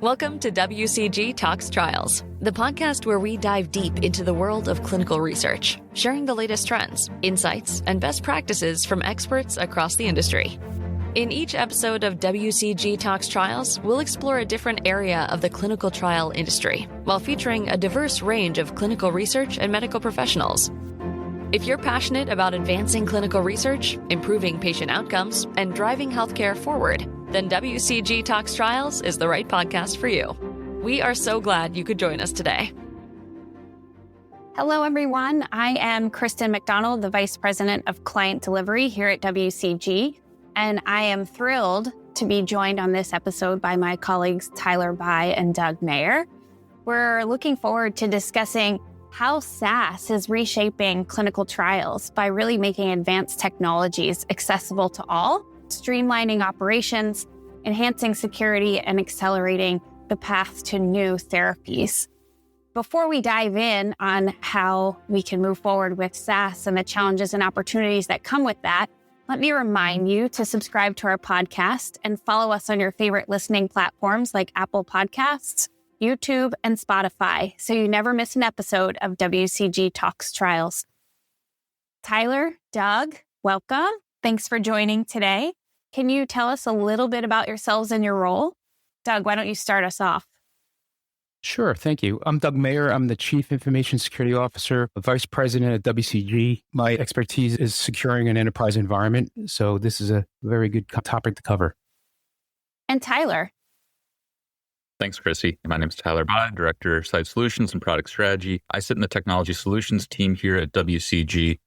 Welcome to WCG Talks Trials, the podcast where we dive deep into the world of clinical research, sharing the latest trends, insights, and best practices from experts across the industry. In each episode of WCG Talks Trials, we'll explore a different area of the clinical trial industry, while featuring a diverse range of clinical research and medical professionals. If you're passionate about advancing clinical research, improving patient outcomes, and driving healthcare forward, then WCG Talks Trials is the right podcast for you. We are so glad you could join us today. Hello, everyone. I am Cristin MacDonald, the Vice President of Client Delivery here at WCG, and I am thrilled to be joined on this episode by my colleagues Tyler Bai and Doug Mayer. We're looking forward to discussing how SaaS is reshaping clinical trials by really making advanced technologies accessible to all, streamlining operations, enhancing security, and accelerating the path to new therapies. Before we dive in on how we can move forward with SaaS and the challenges and opportunities that come with that, let me remind you to subscribe to our podcast and follow us on your favorite listening platforms like Apple Podcasts, YouTube, and Spotify, so you never miss an episode of WCG Talks Trials. Tyler, Doug, welcome. Thanks for joining today. Can you tell us a little bit about yourselves and your role? Doug, why don't you start us off? Sure, thank you. I'm Doug Mayer. I'm the Chief Information Security Officer, Vice President at WCG. My expertise is securing an enterprise environment, so this is a very good topic to cover. And Tyler. Thanks, Chrissy. My name is Tyler Bai, Director of Site Solutions and Product Strategy. I sit in the Technology Solutions team here at WCG,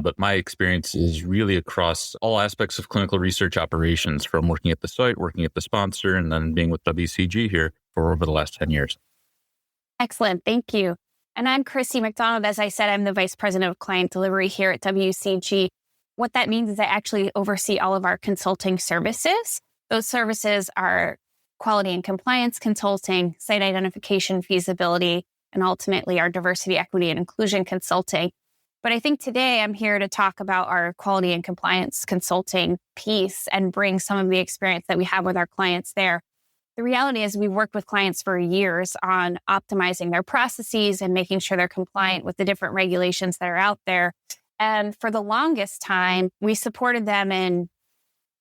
but my experience is really across all aspects of clinical research operations, from working at the site, working at the sponsor, and then being with WCG here for over the last 10 years. Excellent. Thank you. And I'm Cristin MacDonald. As I said, I'm the Vice President of Client Delivery here at WCG. What that means is I actually oversee all of our consulting services. Those services are quality and compliance consulting, site identification, feasibility, and ultimately our diversity, equity, and inclusion consulting. But I think today I'm here to talk about our quality and compliance consulting piece and bring some of the experience that we have with our clients there. The reality is we've worked with clients for years on optimizing their processes and making sure they're compliant with the different regulations that are out there. And for the longest time, we supported them in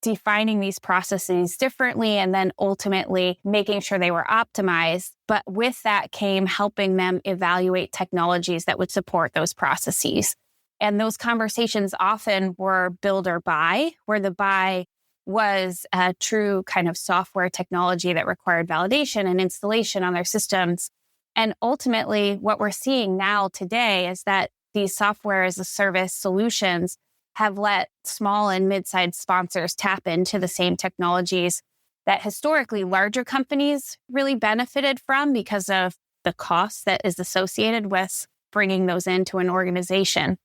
defining these processes differently and then ultimately making sure they were optimized. But with that came helping them evaluate technologies that would support those processes. And those conversations often were build or buy, where the buy was a true kind of software technology that required validation and installation on their systems. And ultimately, what we're seeing now today is that these software as a service solutions have let small and mid-sized sponsors tap into the same technologies that historically larger companies really benefited from because of the cost that is associated with bringing those into an organization.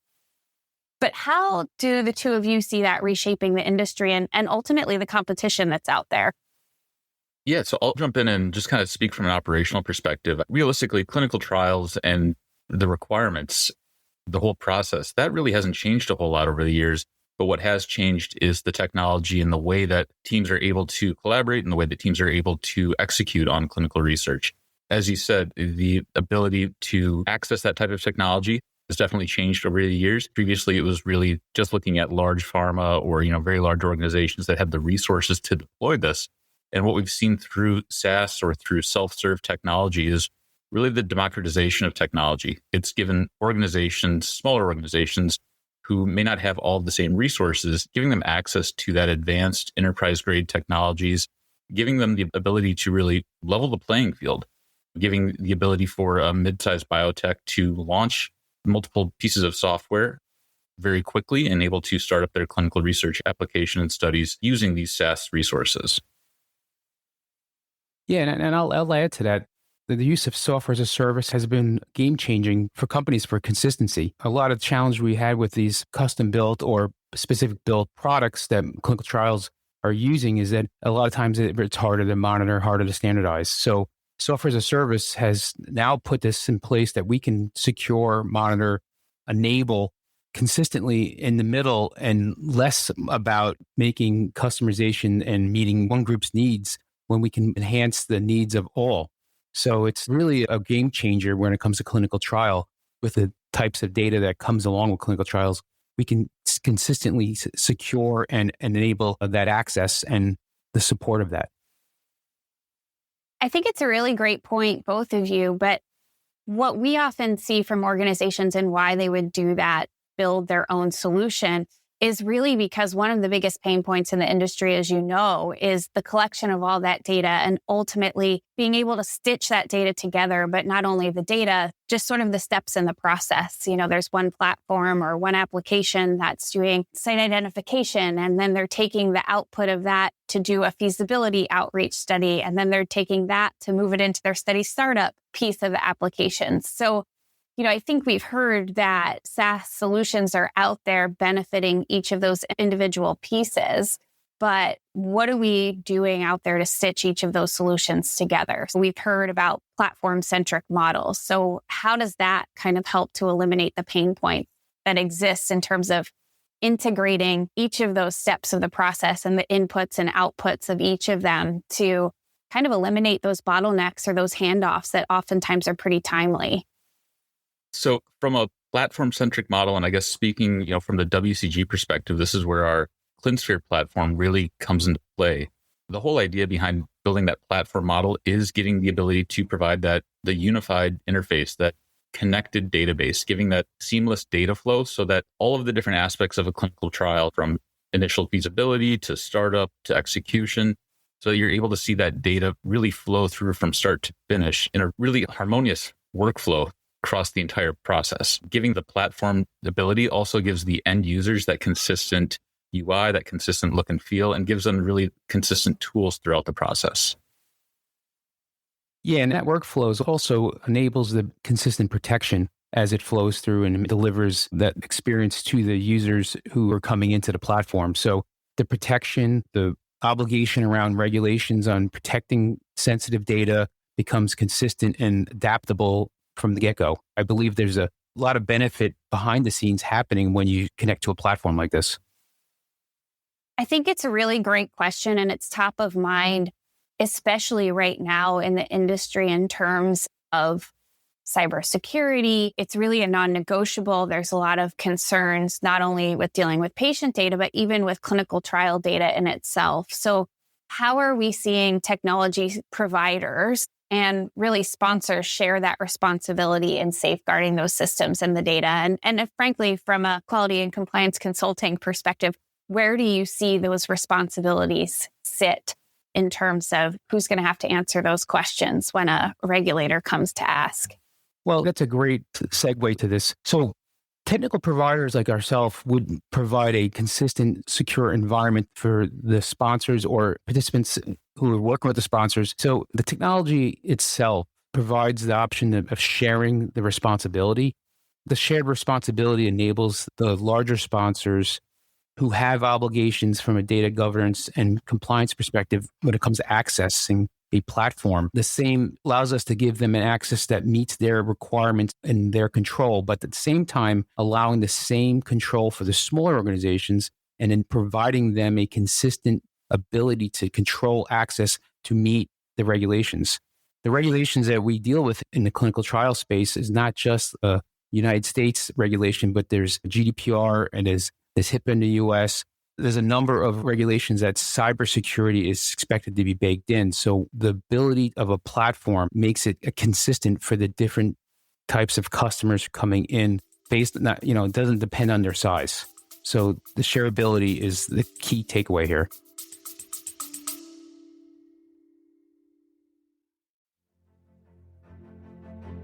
But how do the two of you see that reshaping the industry and ultimately the competition that's out there? Yeah, so I'll jump in and just kind of speak from an operational perspective. Realistically, clinical trials and the requirements, the whole process, that really hasn't changed a whole lot over the years. But what has changed is the technology and the way that teams are able to collaborate and the way that teams are able to execute on clinical research. As you said, the ability to access that type of technology has definitely changed over the years. Previously, it was really just looking at large pharma or, very large organizations that had the resources to deploy this. And what we've seen through SaaS or through self-serve technology is really the democratization of technology. It's given organizations, smaller organizations, who may not have all the same resources, giving them access to that advanced enterprise-grade technologies, giving them the ability to really level the playing field, giving the ability for a mid-sized biotech to launch multiple pieces of software very quickly and able to start up their clinical research application and studies using these SaaS resources. Yeah, and I'll add to that. The use of software as a service has been game-changing for companies for consistency. A lot of the challenge we had with these custom-built or specific built products that clinical trials are using is that a lot of times it's harder to monitor, harder to standardize. So software as a service has now put this in place that we can secure, monitor, enable consistently in the middle and less about making customization and meeting one group's needs when we can enhance the needs of all. So it's really a game changer when it comes to clinical trial. With the types of data that comes along with clinical trials, we can consistently secure and enable that access and the support of that. I think it's a really great point, both of you, but what we often see from organizations and why they would do that, build their own solution, is really because one of the biggest pain points in the industry, as you know, is the collection of all that data and ultimately being able to stitch that data together, but not only the data, just sort of the steps in the process. There's one platform or one application that's doing site identification, and then they're taking the output of that to do a feasibility outreach study, and then they're taking that to move it into their study startup piece of the application. So I think we've heard that SaaS solutions are out there benefiting each of those individual pieces, but what are we doing out there to stitch each of those solutions together? So we've heard about platform-centric models. So how does that kind of help to eliminate the pain point that exists in terms of integrating each of those steps of the process and the inputs and outputs of each of them to kind of eliminate those bottlenecks or those handoffs that oftentimes are pretty timely? So from a platform-centric model, and I guess speaking, from the WCG perspective, this is where our ClinSphere platform really comes into play. The whole idea behind building that platform model is getting the ability to provide the unified interface, that connected database, giving that seamless data flow so that all of the different aspects of a clinical trial, from initial feasibility to startup to execution, so you're able to see that data really flow through from start to finish in a really harmonious workflow across the entire process. Giving the platform ability also gives the end users that consistent UI, that consistent look and feel, and gives them really consistent tools throughout the process. Yeah, and that workflows also enables the consistent protection as it flows through and delivers that experience to the users who are coming into the platform. So the protection, the obligation around regulations on protecting sensitive data becomes consistent and adaptable from the get-go. I believe there's a lot of benefit behind the scenes happening when you connect to a platform like this. I think it's a really great question, and it's top of mind, especially right now in the industry in terms of cybersecurity. It's really a non-negotiable. There's a lot of concerns, not only with dealing with patient data, but even with clinical trial data in itself. So how are we seeing technology providers and really sponsors share that responsibility in safeguarding those systems and the data? And if, frankly, from a quality and compliance consulting perspective, where do you see those responsibilities sit in terms of who's going to have to answer those questions when a regulator comes to ask? Well, that's a great segue to this. So technical providers like ourselves would provide a consistent, secure environment for the sponsors or participants who are working with the sponsors. So the technology itself provides the option of sharing the responsibility. The shared responsibility enables the larger sponsors who have obligations from a data governance and compliance perspective when it comes to accessing a platform. The same allows us to give them an access that meets their requirements and their control, but at the same time, allowing the same control for the smaller organizations and then providing them a consistent ability to control access to meet the regulations. The regulations that we deal with in the clinical trial space is not just a United States regulation, but there's GDPR and there's HIPAA in the US. There's a number of regulations that cybersecurity is expected to be baked in. So the ability of a platform makes it consistent for the different types of customers coming in based on that, it doesn't depend on their size. So the shareability is the key takeaway here.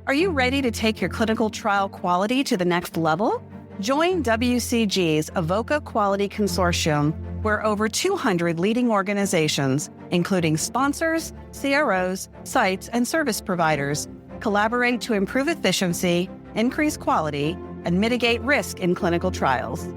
Are you ready to take your clinical trial quality to the next level? Join WCG's Avoca Quality Consortium, where over 200 leading organizations, including sponsors, CROs, sites, and service providers, collaborate to improve efficiency, increase quality, and mitigate risk in clinical trials.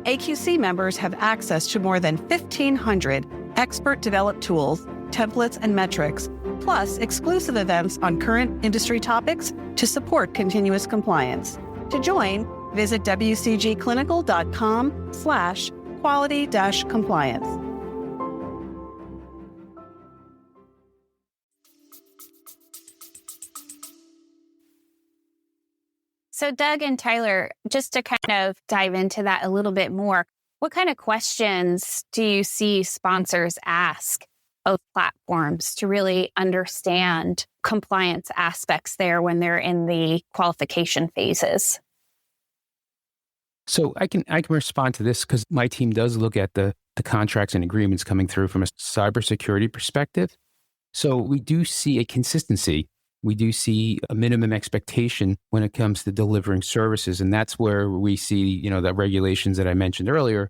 AQC members have access to more than 1,500 expert-developed tools, templates, and metrics, plus exclusive events on current industry topics to support continuous compliance. To join, visit wcgclinical.com/quality-compliance. So Doug and Tyler, just to kind of dive into that a little bit more, what kind of questions do you see sponsors ask of platforms to really understand compliance aspects there when they're in the qualification phases? So I can respond to this because my team does look at the contracts and agreements coming through from a cybersecurity perspective. So we do see a consistency. We do see a minimum expectation when it comes to delivering services. And that's where we see, the regulations that I mentioned earlier,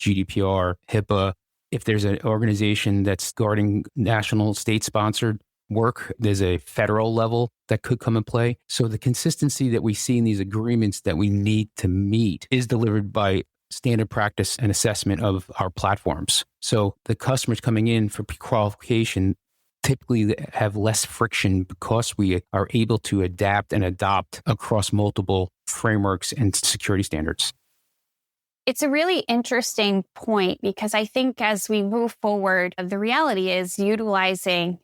GDPR, HIPAA. If there's an organization that's guarding national state-sponsored work, there's a federal level that could come in play. So the consistency that we see in these agreements that we need to meet is delivered by standard practice and assessment of our platforms. So the customers coming in for pre-qualification typically have less friction because we are able to adapt and adopt across multiple frameworks and security standards. It's a really interesting point because I think as we move forward, the reality is utilizing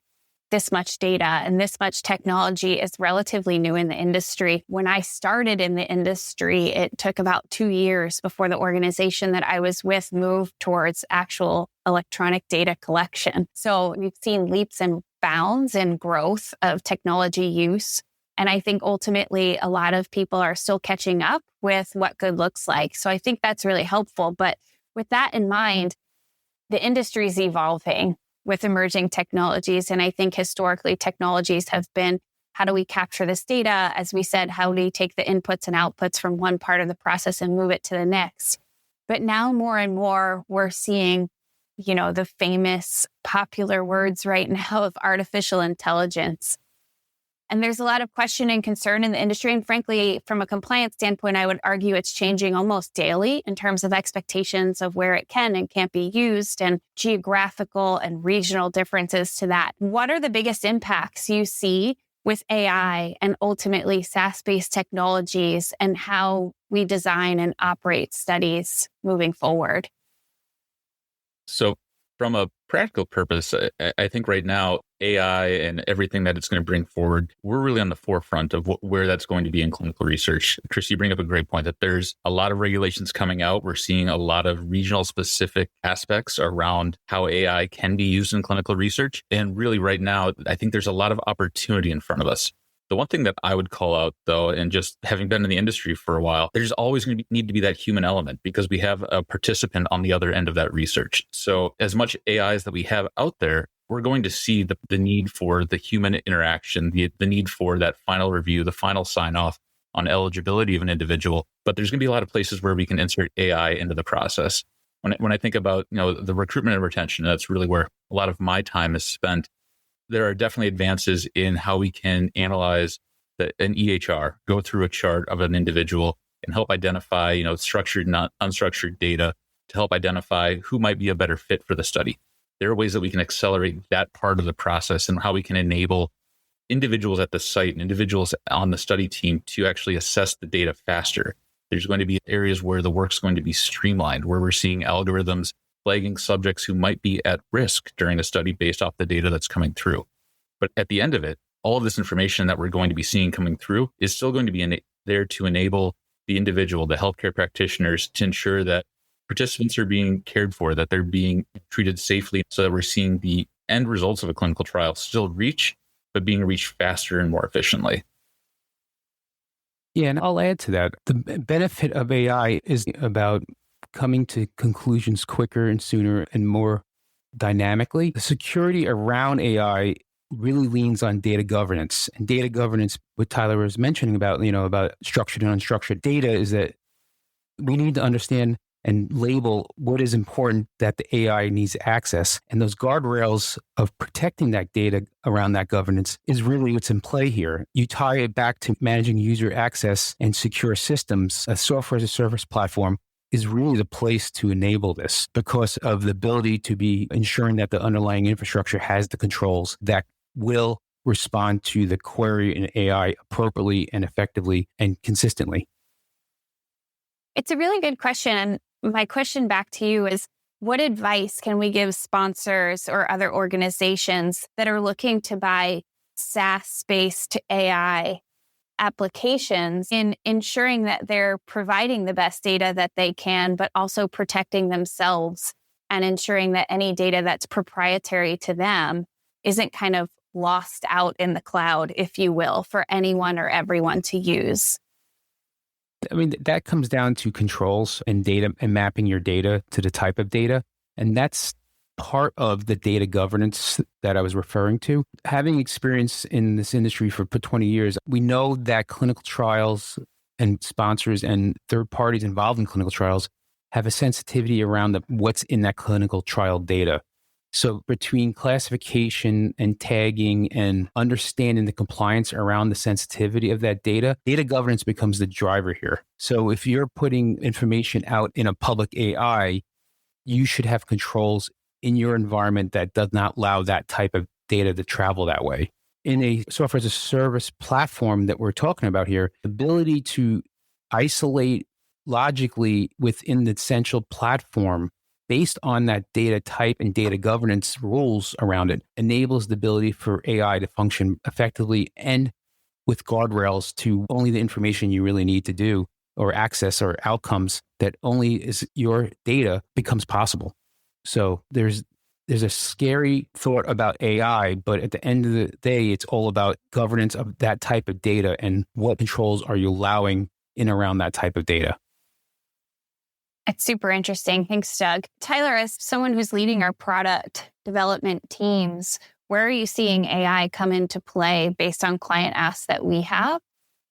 this much data and this much technology is relatively new in the industry. When I started in the industry, it took about 2 years before the organization that I was with moved towards actual electronic data collection. So we've seen leaps and bounds in growth of technology use. And I think ultimately a lot of people are still catching up with what good looks like. So I think that's really helpful. But with that in mind, the industry is evolving with emerging technologies. And I think historically technologies have been, how do we capture this data? As we said, how do we take the inputs and outputs from one part of the process and move it to the next? But now more and more we're seeing, the famous popular words right now of artificial intelligence. And there's a lot of question and concern in the industry. And frankly, from a compliance standpoint, I would argue it's changing almost daily in terms of expectations of where it can and can't be used and geographical and regional differences to that. What are the biggest impacts you see with AI and ultimately SaaS-based technologies and how we design and operate studies moving forward? So from a practical purpose, I think right now, AI and everything that it's going to bring forward, we're really on the forefront of where that's going to be in clinical research. Chris, you bring up a great point that there's a lot of regulations coming out. We're seeing a lot of regional specific aspects around how AI can be used in clinical research. And really right now, I think there's a lot of opportunity in front of us. The one thing that I would call out, though, and just having been in the industry for a while, there's always going to need to be that human element because we have a participant on the other end of that research. So as much AIs that we have out there, we're going to see the need for the human interaction, the need for that final review, the final sign-off on eligibility of an individual. But there's going to be a lot of places where we can insert AI into the process. When I think about the recruitment and retention, that's really where a lot of my time is spent. There are definitely advances in how we can analyze an EHR, go through a chart of an individual and help identify, structured, not unstructured data to help identify who might be a better fit for the study. There are ways that we can accelerate that part of the process and how we can enable individuals at the site and individuals on the study team to actually assess the data faster. There's going to be areas where the work's going to be streamlined, where we're seeing algorithms flagging subjects who might be at risk during a study based off the data that's coming through. But at the end of it, all of this information that we're going to be seeing coming through is still going to be there to enable the individual, the healthcare practitioners, to ensure that participants are being cared for, that they're being treated safely, so that we're seeing the end results of a clinical trial still reach, but being reached faster and more efficiently. Yeah, and I'll add to that. The benefit of AI is about coming to conclusions quicker and sooner and more dynamically. The security around AI really leans on data governance. And data governance, what Tyler was mentioning about, about structured and unstructured data, is that we need to understand and label what is important that the AI needs access. And those guardrails of protecting that data around that governance is really what's in play here. You tie it back to managing user access and secure systems. A software as a service platform is really the place to enable this because of the ability to be ensuring that the underlying infrastructure has the controls that will respond to the query in AI appropriately and effectively and consistently. It's a really good question. And my question back to you is, what advice can we give sponsors or other organizations that are looking to buy SaaS-based AI applications in ensuring that they're providing the best data that they can, but also protecting themselves and ensuring that any data that's proprietary to them isn't kind of lost out in the cloud, if you will, for anyone or everyone to use. I mean, that comes down to controls and data and mapping your data to the type of data. And that's part of the data governance that I was referring to. Having experience in this industry for 20 years, we know that clinical trials and sponsors and third parties involved in clinical trials have a sensitivity around what's in that clinical trial data. So between classification and tagging and understanding the compliance around the sensitivity of that data governance becomes the driver here. So if you're putting information out in a public AI, you should have controls in your environment that does not allow that type of data to travel that way. In a software as a service platform that we're talking about here, the ability to isolate logically within the central platform based on that data type and data governance rules around it enables the ability for AI to function effectively and with guardrails to only the information you really need to do or access or outcomes that only is your data becomes possible. So there's a scary thought about AI, but at the end of the day, it's all about governance of that type of data and what controls are you allowing in around that type of data. It's super interesting. Thanks, Doug. Tyler, as someone who's leading our product development teams, where are you seeing AI come into play based on client asks that we have?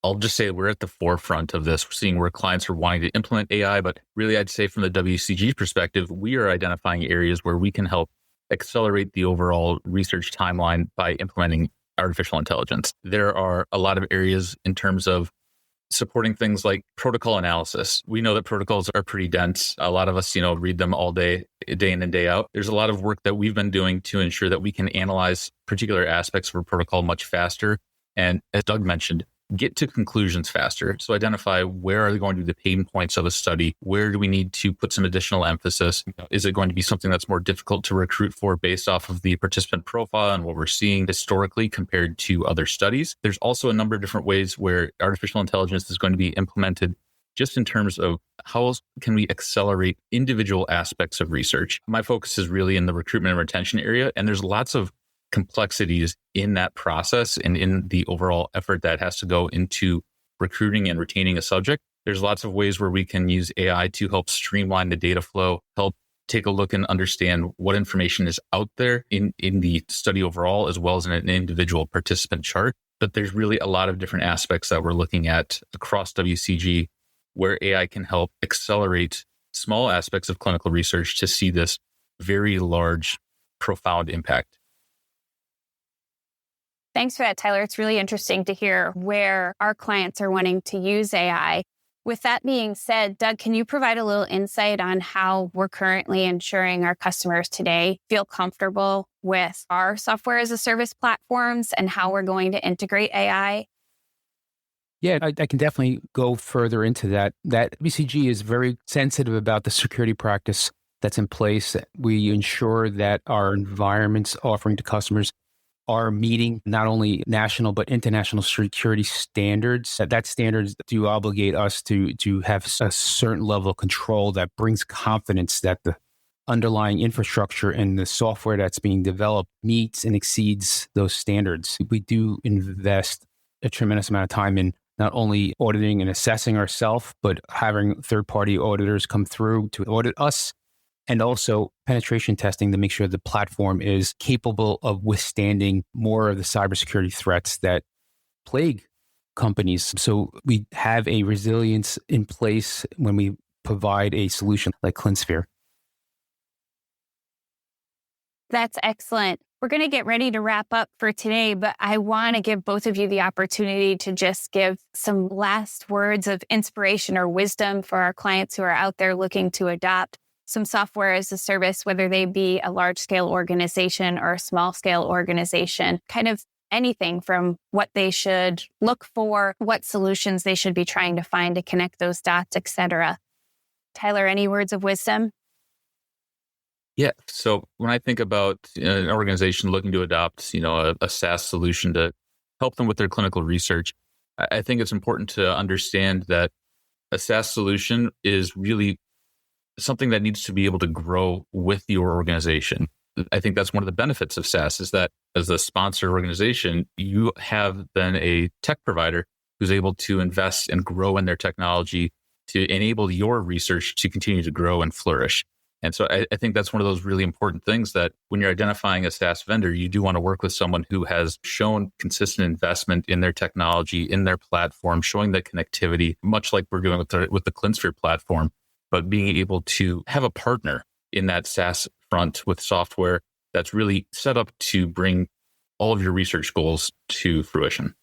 I'll just say we're at the forefront of this. We're seeing where clients are wanting to implement AI, but really I'd say from the WCG perspective, we are identifying areas where we can help accelerate the overall research timeline by implementing artificial intelligence. There are a lot of areas in terms of supporting things like protocol analysis. We know that protocols are pretty dense. A lot of us, read them all day in and day out. There's a lot of work that we've been doing to ensure that we can analyze particular aspects of a protocol much faster. And as Doug mentioned, get to conclusions faster. So identify where are going to be the pain points of a study? Where do we need to put some additional emphasis? Is it going to be something that's more difficult to recruit for based off of the participant profile and what we're seeing historically compared to other studies? There's also a number of different ways where artificial intelligence is going to be implemented just in terms of how else can we accelerate individual aspects of research. My focus is really in the recruitment and retention area, and there's lots of complexities in that process and in the overall effort that has to go into recruiting and retaining a subject. There's lots of ways where we can use AI to help streamline the data flow, help take a look and understand what information is out there in the study overall, as well as in an individual participant chart. But there's really a lot of different aspects that we're looking at across WCG where AI can help accelerate small aspects of clinical research to see this very large, profound impact. Thanks for that, Tyler. It's really interesting to hear where our clients are wanting to use AI. With that being said, Doug, can you provide a little insight on how we're currently ensuring our customers today feel comfortable with our software as a service platforms and how we're going to integrate AI? Yeah, I can definitely go further into that. That WCG is very sensitive about the security practice that's in place. We ensure that our environments offering to customers are meeting not only national but international security standards. That standards do obligate us to have a certain level of control that brings confidence that the underlying infrastructure and the software that's being developed meets and exceeds those standards. We do invest a tremendous amount of time in not only auditing and assessing ourselves, but having third-party auditors come through to audit us, and also penetration testing to make sure the platform is capable of withstanding more of the cybersecurity threats that plague companies. So we have a resilience in place when we provide a solution like ClinSphere. That's excellent. We're going to get ready to wrap up for today, but I want to give both of you the opportunity to just give some last words of inspiration or wisdom for our clients who are out there looking to adopt some software as a service, whether they be a large-scale organization or a small-scale organization, kind of anything from what they should look for, what solutions they should be trying to find to connect those dots, et cetera. Tyler, any words of wisdom? Yeah. So when I think about an organization looking to adopt, a SaaS solution to help them with their clinical research, I think it's important to understand that a SaaS solution is really something that needs to be able to grow with your organization. I think that's one of the benefits of SaaS is that as a sponsor organization, you have then a tech provider who's able to invest and grow in their technology to enable your research to continue to grow and flourish. And so I think that's one of those really important things that when you're identifying a SaaS vendor, you do want to work with someone who has shown consistent investment in their technology, in their platform, showing that connectivity, much like we're doing with the ClinSphere platform, but being able to have a partner in that SaaS front with software that's really set up to bring all of your research goals to fruition.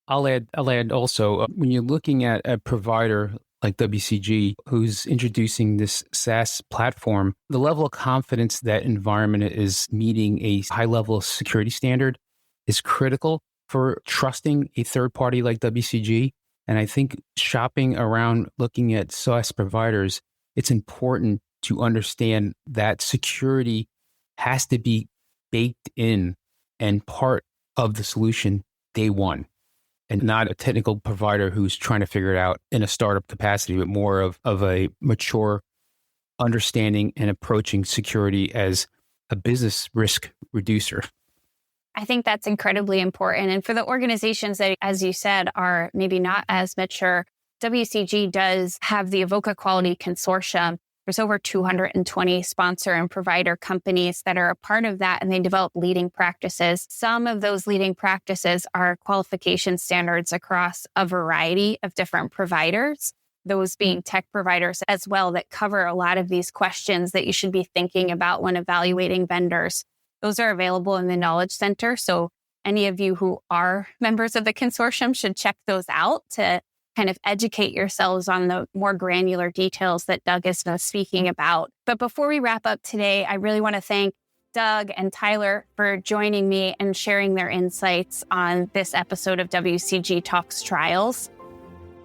I'll add also, when you're looking at a provider like WCG, who's introducing this SaaS platform, the level of confidence that environment is meeting a high level of security standard is critical for trusting a third party like WCG. And I think shopping around, looking at SaaS providers, it's important to understand that security has to be baked in and part of the solution day one, and not a technical provider who's trying to figure it out in a startup capacity, but more of a mature understanding and approaching security as a business risk reducer. I think that's incredibly important. And for the organizations that, as you said, are maybe not as mature, WCG does have the Avoca Quality Consortium. There's over 220 sponsor and provider companies that are a part of that, and they develop leading practices. Some of those leading practices are qualification standards across a variety of different providers, those being tech providers as well, that cover a lot of these questions that you should be thinking about when evaluating vendors. Those are available in the Knowledge Center. So any of you who are members of the consortium should check those out to kind of educate yourselves on the more granular details that Doug is speaking about. But before we wrap up today, I really want to thank Doug and Tyler for joining me and sharing their insights on this episode of WCG Talks Trials.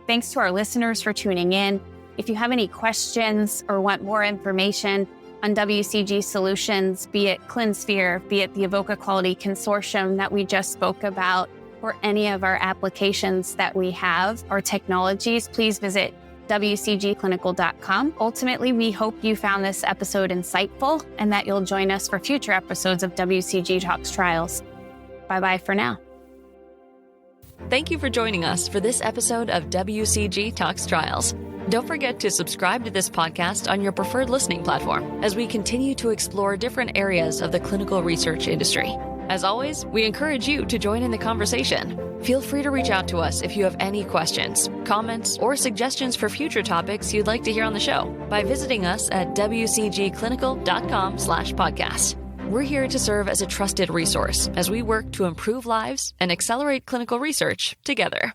Thanks to our listeners for tuning in. If you have any questions or want more information on WCG solutions, be it ClinSphere, be it the Avoca Quality Consortium that we just spoke about, or any of our applications that we have or technologies, please visit WCGclinical.com. Ultimately, we hope you found this episode insightful and that you'll join us for future episodes of WCG Talks Trials. Bye-bye for now. Thank you for joining us for this episode of WCG Talks Trials. Don't forget to subscribe to this podcast on your preferred listening platform as we continue to explore different areas of the clinical research industry. As always, we encourage you to join in the conversation. Feel free to reach out to us if you have any questions, comments, or suggestions for future topics you'd like to hear on the show by visiting us at wcgclinical.com/podcast. We're here to serve as a trusted resource as we work to improve lives and accelerate clinical research together.